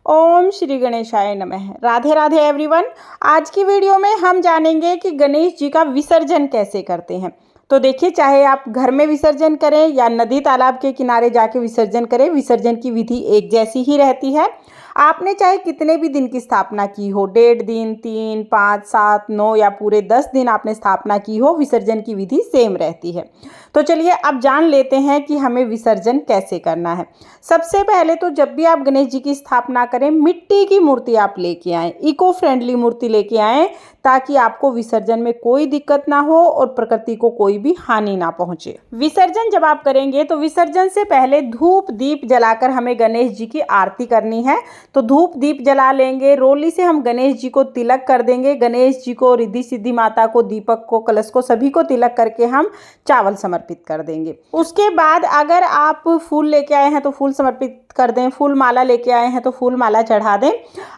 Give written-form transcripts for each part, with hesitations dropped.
ओम श्री गणेशाय नमः। राधे राधे एवरीवन। आज की वीडियो में हम जानेंगे कि गणेश जी का विसर्जन कैसे करते हैं। तो देखिए, चाहे आप घर में विसर्जन करें या नदी तालाब के किनारे जाके विसर्जन करें, विसर्जन की विधि एक जैसी ही रहती है। आपने चाहे कितने भी दिन की स्थापना की हो, 1.5 दिन, 3, 5, 7, 9 या पूरे 10 दिन आपने स्थापना की हो, विसर्जन की विधि सेम रहती है। तो चलिए अब जान लेते हैं कि हमें विसर्जन कैसे करना है। सबसे पहले तो जब भी आप गणेश जी की स्थापना करें, मिट्टी की मूर्ति आप लेके आएँ, इको फ्रेंडली मूर्ति लेके आएँ, ताकि आपको विसर्जन में कोई दिक्कत ना हो और प्रकृति को कोई भी हानि ना पहुंचे। विसर्जन जब आप करेंगे तो विसर्जन से पहले धूप दीप जलाकर हमें गणेश जी की आरती करनी है। तो धूप दीप जला लेंगे, रोली से हम गणेश जी को तिलक कर देंगे। गणेश जी को, रिद्धि सिद्धि माता को, दीपक को, कलश को, सभी को तिलक करके हम चावल समर्पित कर देंगे। उसके बाद अगर आप फूल लेके आए हैं तो फूल समर्पित कर दें, फूल माला लेके आए हैं तो फूल माला चढ़ा दें।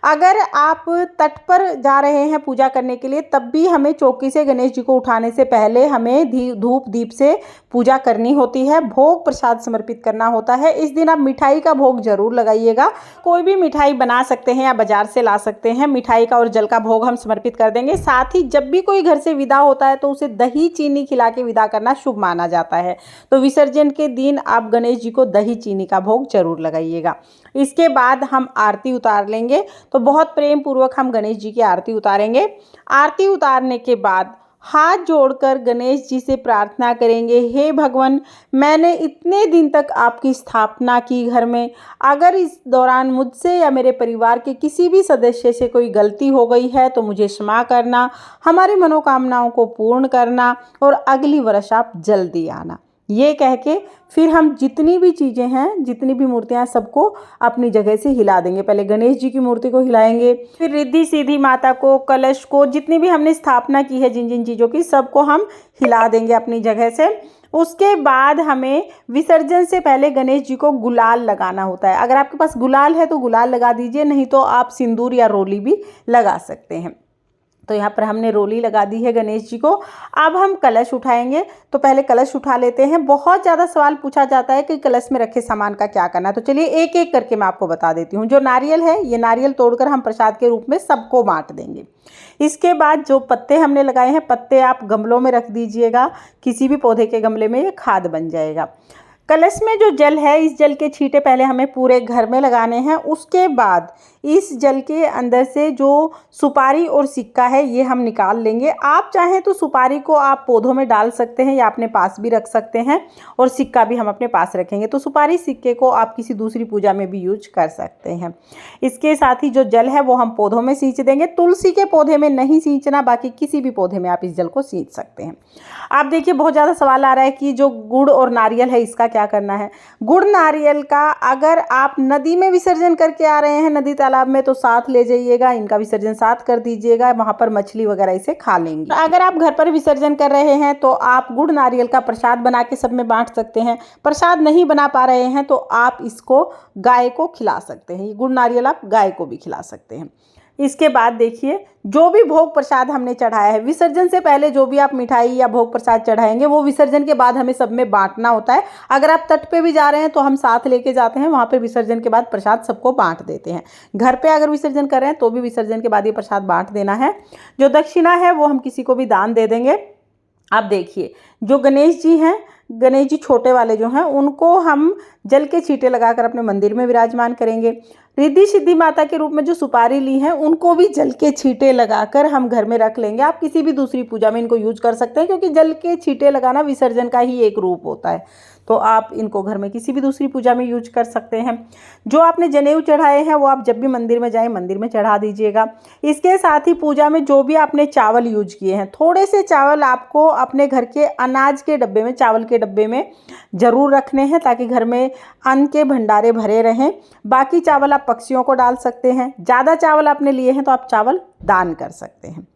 अगर आप तट पर जा रहे हैं पूजा करने के लिए, तब भी हमें चौकी से गणेश जी को उठाने से पहले हमें धूप दीप से पूजा करनी होती है, भोग प्रसाद समर्पित करना होता है। इस दिन आप मिठाई का भोग जरूर लगाइएगा। कोई भी मिठाई बना सकते हैं या बाजार से ला सकते हैं। मिठाई का और जल का भोग हम समर्पित कर देंगे। साथ ही जब भी कोई घर से विदा होता है तो उसे दही चीनी खिला के विदा करना शुभ माना जाता है। तो विसर्जन के दिन आप गणेश जी को दही चीनी का भोग जरूर लगाइएगा। इसके बाद हम आरती उतार लेंगे। तो बहुत प्रेम पूर्वक हम गणेश जी की आरती उतारेंगे। आरती उतारने के बाद हाथ जोड़कर गणेश जी से प्रार्थना करेंगे, हे भगवान, मैंने इतने दिन तक आपकी स्थापना की घर में, अगर इस दौरान मुझसे या मेरे परिवार के किसी भी सदस्य से कोई गलती हो गई है तो मुझे क्षमा करना, हमारी मनोकामनाओं को पूर्ण करना और अगली वर्ष आप जल्दी आना। ये कह के फिर हम जितनी भी चीज़ें हैं, जितनी भी मूर्तियां, सबको अपनी जगह से हिला देंगे। पहले गणेश जी की मूर्ति को हिलाएंगे, फिर रिद्धि सिद्धि माता को, कलश को, जितनी भी हमने स्थापना की है जिन जिन चीज़ों की, सबको हम हिला देंगे अपनी जगह से। उसके बाद हमें विसर्जन से पहले गणेश जी को गुलाल लगाना होता है। अगर आपके पास गुलाल है तो गुलाल लगा दीजिए, नहीं तो आप सिंदूर या रोली भी लगा सकते हैं। तो यहाँ पर हमने रोली लगा दी है गणेश जी को। अब हम कलश उठाएंगे। तो पहले कलश उठा लेते हैं। बहुत ज़्यादा सवाल पूछा जाता है कि कलश में रखे सामान का क्या करना है। तो चलिए एक एक करके मैं आपको बता देती हूँ। जो नारियल है, ये नारियल तोड़कर हम प्रसाद के रूप में सबको बांट देंगे। इसके बाद जो पत्ते हमने लगाए हैं, पत्ते आप गमलों में रख दीजिएगा। किसी भी पौधे के गमले में ये खाद बन जाएगा। कलश में जो जल है, इस जल के छींटे पहले हमें पूरे घर में लगाने हैं। उसके बाद इस जल के अंदर से जो सुपारी और सिक्का है, ये हम निकाल लेंगे। आप चाहें तो सुपारी को आप पौधों में डाल सकते हैं या अपने पास भी रख सकते हैं, और सिक्का भी हम अपने पास रखेंगे। तो सुपारी सिक्के को आप किसी दूसरी पूजा में भी यूज कर सकते हैं। इसके साथ ही जो जल है वो हम पौधों में सींच देंगे। तुलसी के पौधे में नहीं सींचना, बाकी किसी भी पौधे में आप इस जल को सींच सकते हैं। आप देखिए, बहुत ज़्यादा सवाल आ रहा है कि जो गुड़ और नारियल है, इसका क्या करना है। गुड़ नारियल का अगर आप नदी में विसर्जन करके आ रहे हैं, नदी तालाब में, तो साथ ले जाइएगा। इनका विसर्जन साथ कर दीजिएगा, वहाँ पर मछली वगैरह इसे खा लेंगी। अगर आप घर पर विसर्जन कर रहे हैं तो आप गुड़ नारियल का प्रसाद बना के सब में बांट सकते हैं। प्रसाद नहीं बना पा रहे हैं तो आप इसको गाय को खिला सकते हैं। ये गुड़ नारियल आप गाय को भी खिला सकते हैं। इसके बाद देखिए, जो भी भोग प्रसाद हमने चढ़ाया है, विसर्जन से पहले जो भी आप मिठाई या भोग प्रसाद चढ़ाएंगे, वो विसर्जन के बाद हमें सब में बांटना होता है। अगर आप तट पे भी जा रहे हैं तो हम साथ लेके जाते हैं, वहाँ पे विसर्जन के बाद प्रसाद सबको बांट देते हैं। घर पे अगर विसर्जन कर रहे हैं तो भी विसर्जन के बाद ये प्रसाद बांट देना है। जो दक्षिणा है वो हम किसी को भी दान दे देंगे। अब देखिए, जो गणेश जी हैं, गणेश जी छोटे वाले जो हैं, उनको हम जल के छींटे लगाकर अपने मंदिर में विराजमान करेंगे। रिद्धि सिद्धि माता के रूप में जो सुपारी ली हैं, उनको भी जल के छींटे लगाकर हम घर में रख लेंगे। आप किसी भी दूसरी पूजा में इनको यूज कर सकते हैं, क्योंकि जल के छींटे लगाना विसर्जन का ही एक रूप होता है। तो आप इनको घर में किसी भी दूसरी पूजा में यूज कर सकते हैं। जो आपने जनेऊ चढ़ाए हैं वो आप जब भी मंदिर में जाएं, मंदिर में चढ़ा दीजिएगा। इसके साथ ही पूजा में जो भी आपने चावल यूज किए हैं, थोड़े से चावल आपको अपने घर के अनाज के डब्बे में, चावल के डब्बे में ज़रूर रखने हैं, ताकि घर में अन्न के भंडारे भरे रहें। बाकी चावल आप पक्षियों को डाल सकते हैं। ज़्यादा चावल आपने लिए हैं तो आप चावल दान कर सकते हैं।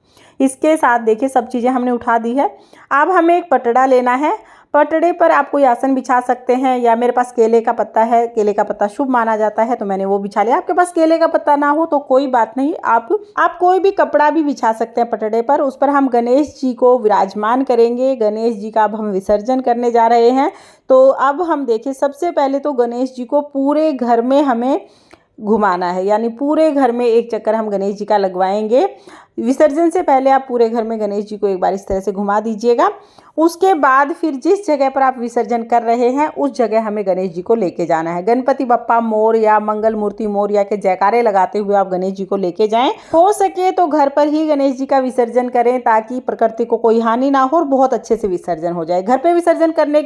इसके साथ देखिए, सब चीज़ें हमने उठा दी है। अब हमें एक पटड़ा लेना है। पटड़े पर आप कोई आसन बिछा सकते हैं, या मेरे पास केले का पत्ता है, केले का पत्ता शुभ माना जाता है तो मैंने वो बिछा लिया। आपके पास केले का पत्ता ना हो तो कोई बात नहीं, आप कोई भी कपड़ा भी बिछा सकते हैं पटड़े पर। उस पर हम गणेश जी को विराजमान करेंगे। गणेश जी का अब हम विसर्जन करने जा रहे हैं। तो अब हम देखिए, सबसे पहले तो गणेश जी को पूरे घर में हमें घुमाना है, यानी पूरे घर में एक चक्कर हम गणेश जी का लगवाएंगे। विसर्जन से पहले आप पूरे घर में गणेश जी को एक बार इस तरह से घुमा दीजिएगा। उसके बाद फिर जिस जगह पर आप विसर्जन कर रहे हैं उस जगह हमें गणेश जी को लेके जाना है। गणपति बप्पा मोरया, मंगल मूर्ति मोरया के जयकारे लगाते हुए आप गणेश जी को लेके जाएं। हो सके तो घर पर ही गणेश जी का विसर्जन करें ताकि प्रकृति को कोई हानि ना हो और बहुत अच्छे से विसर्जन हो जाए। घर पर विसर्जन करने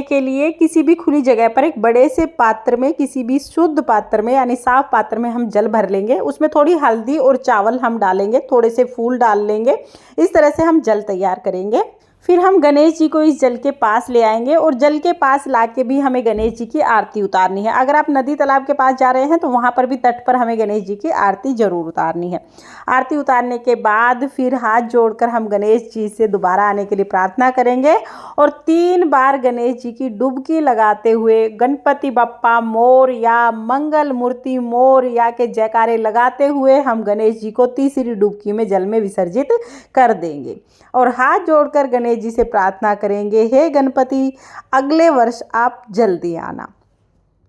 के लिए किसी भी खुली जगह पर एक बड़े से पात्र में, किसी भी शुद्ध पात्र में यानी साफ पात्र में हम जल भर लेंगे। उसमें थोड़ी हल्दी और चावल हम डालेंगे, थोड़े से फूल डाल लेंगे। इस तरह से हम जल तैयार करेंगे। फिर हम गणेश जी को इस जल के पास ले आएंगे और जल के पास लाके भी हमें गणेश जी की आरती उतारनी है। अगर आप नदी तालाब के पास जा रहे हैं तो वहाँ पर भी तट पर हमें गणेश जी की आरती जरूर उतारनी है। आरती उतारने के बाद फिर हाथ जोड़कर हम गणेश जी से दोबारा आने के लिए प्रार्थना करेंगे और 3 बार गणेश जी की डुबकी लगाते हुए गणपति बप्पा मोरया, मंगल मूर्ति मोरया के जयकारे लगाते हुए हम गणेश जी को तीसरी डुबकी में जल में विसर्जित कर देंगे और हाथ जोड़कर गणेश जी से प्रार्थना करेंगे, हे गणपति अगले वर्ष आप जल्दी आना।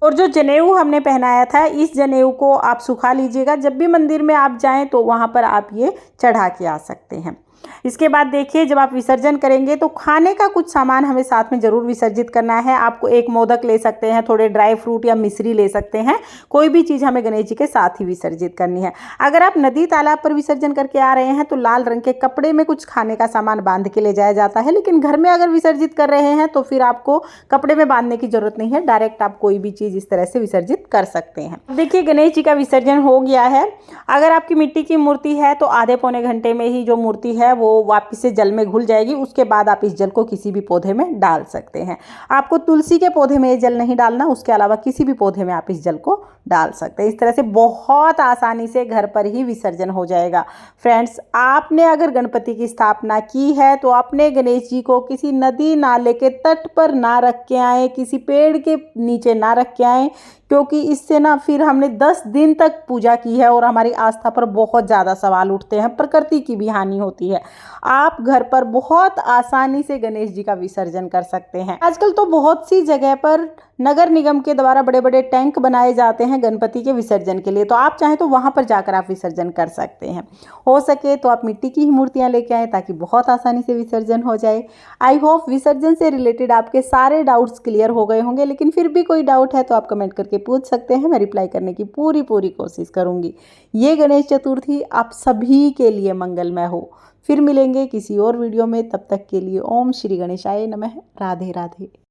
और जो जनेऊ हमने पहनाया था इस जनेऊ को आप सुखा लीजिएगा। जब भी मंदिर में आप जाएं तो वहाँ पर आप ये चढ़ा के आ सकते हैं। इसके बाद देखिए, जब आप विसर्जन करेंगे तो खाने का कुछ सामान हमें साथ में ज़रूर विसर्जित करना है। आपको एक मोदक ले सकते हैं, थोड़े ड्राई फ्रूट या मिश्री ले सकते हैं। कोई भी चीज़ हमें गणेश जी के साथ ही विसर्जित करनी है। अगर आप नदी तालाब पर विसर्जन करके आ रहे हैं तो लाल रंग के कपड़े में कुछ खाने का सामान बांध के ले जाया जाता है, लेकिन घर में अगर विसर्जित कर रहे हैं तो फिर आपको कपड़े में बांधने की जरूरत नहीं है। डायरेक्ट आप कोई भी चीज़ इस तरह से विसर्जित कर सकते हैं। देखिए, गणेश जी का विसर्जन हो गया है। अगर आपकी मिट्टी की मूर्ति है तो आधे पौने घंटे में ही जो मूर्ति है वो वापस से जल में घुल जाएगी। उसके बाद आप इस जल को किसी भी पौधे में डाल सकते हैं। आपको तुलसी के पौधे में ये जल नहीं डालना, उसके अलावा किसी भी पौधे में आप इस जल को डाल सकते हैं। इस तरह से बहुत आसानी से घर पर ही विसर्जन हो जाएगा। फ्रेंड्स, आपने अगर गणपति की स्थापना की है तो अपने गणेश जी को किसी नदी नाले के तट पर ना रख के आए, किसी पेड़ के नीचे ना रख के आए, क्योंकि इससे ना फिर हमने 10 दिन तक पूजा की है और हमारी आस्था पर बहुत ज़्यादा सवाल उठते हैं, प्रकृति की भी हानि होती है। आप घर पर बहुत आसानी से गणेश जी का विसर्जन कर सकते हैं। आजकल तो बहुत सी जगह पर नगर निगम के द्वारा बड़े बड़े टैंक बनाए जाते हैं गणपति के विसर्जन के लिए, तो आप चाहें तो वहाँ पर जाकर आप विसर्जन कर सकते हैं। हो सके तो आप मिट्टी की ही मूर्तियाँ लेके आएँ ताकि बहुत आसानी से विसर्जन हो जाए। आई होप विसर्जन से रिलेटेड आपके सारे डाउट्स क्लियर हो गए होंगे, लेकिन फिर भी कोई डाउट है तो आप कमेंट करके पूछ सकते हैं। मैं रिप्लाई करने की पूरी कोशिश करूँगी। ये गणेश चतुर्थी आप सभी के लिए मंगलमय हो। फिर मिलेंगे किसी और वीडियो में, तब तक के लिए ओम श्री गणेशाय नमः। राधे राधे।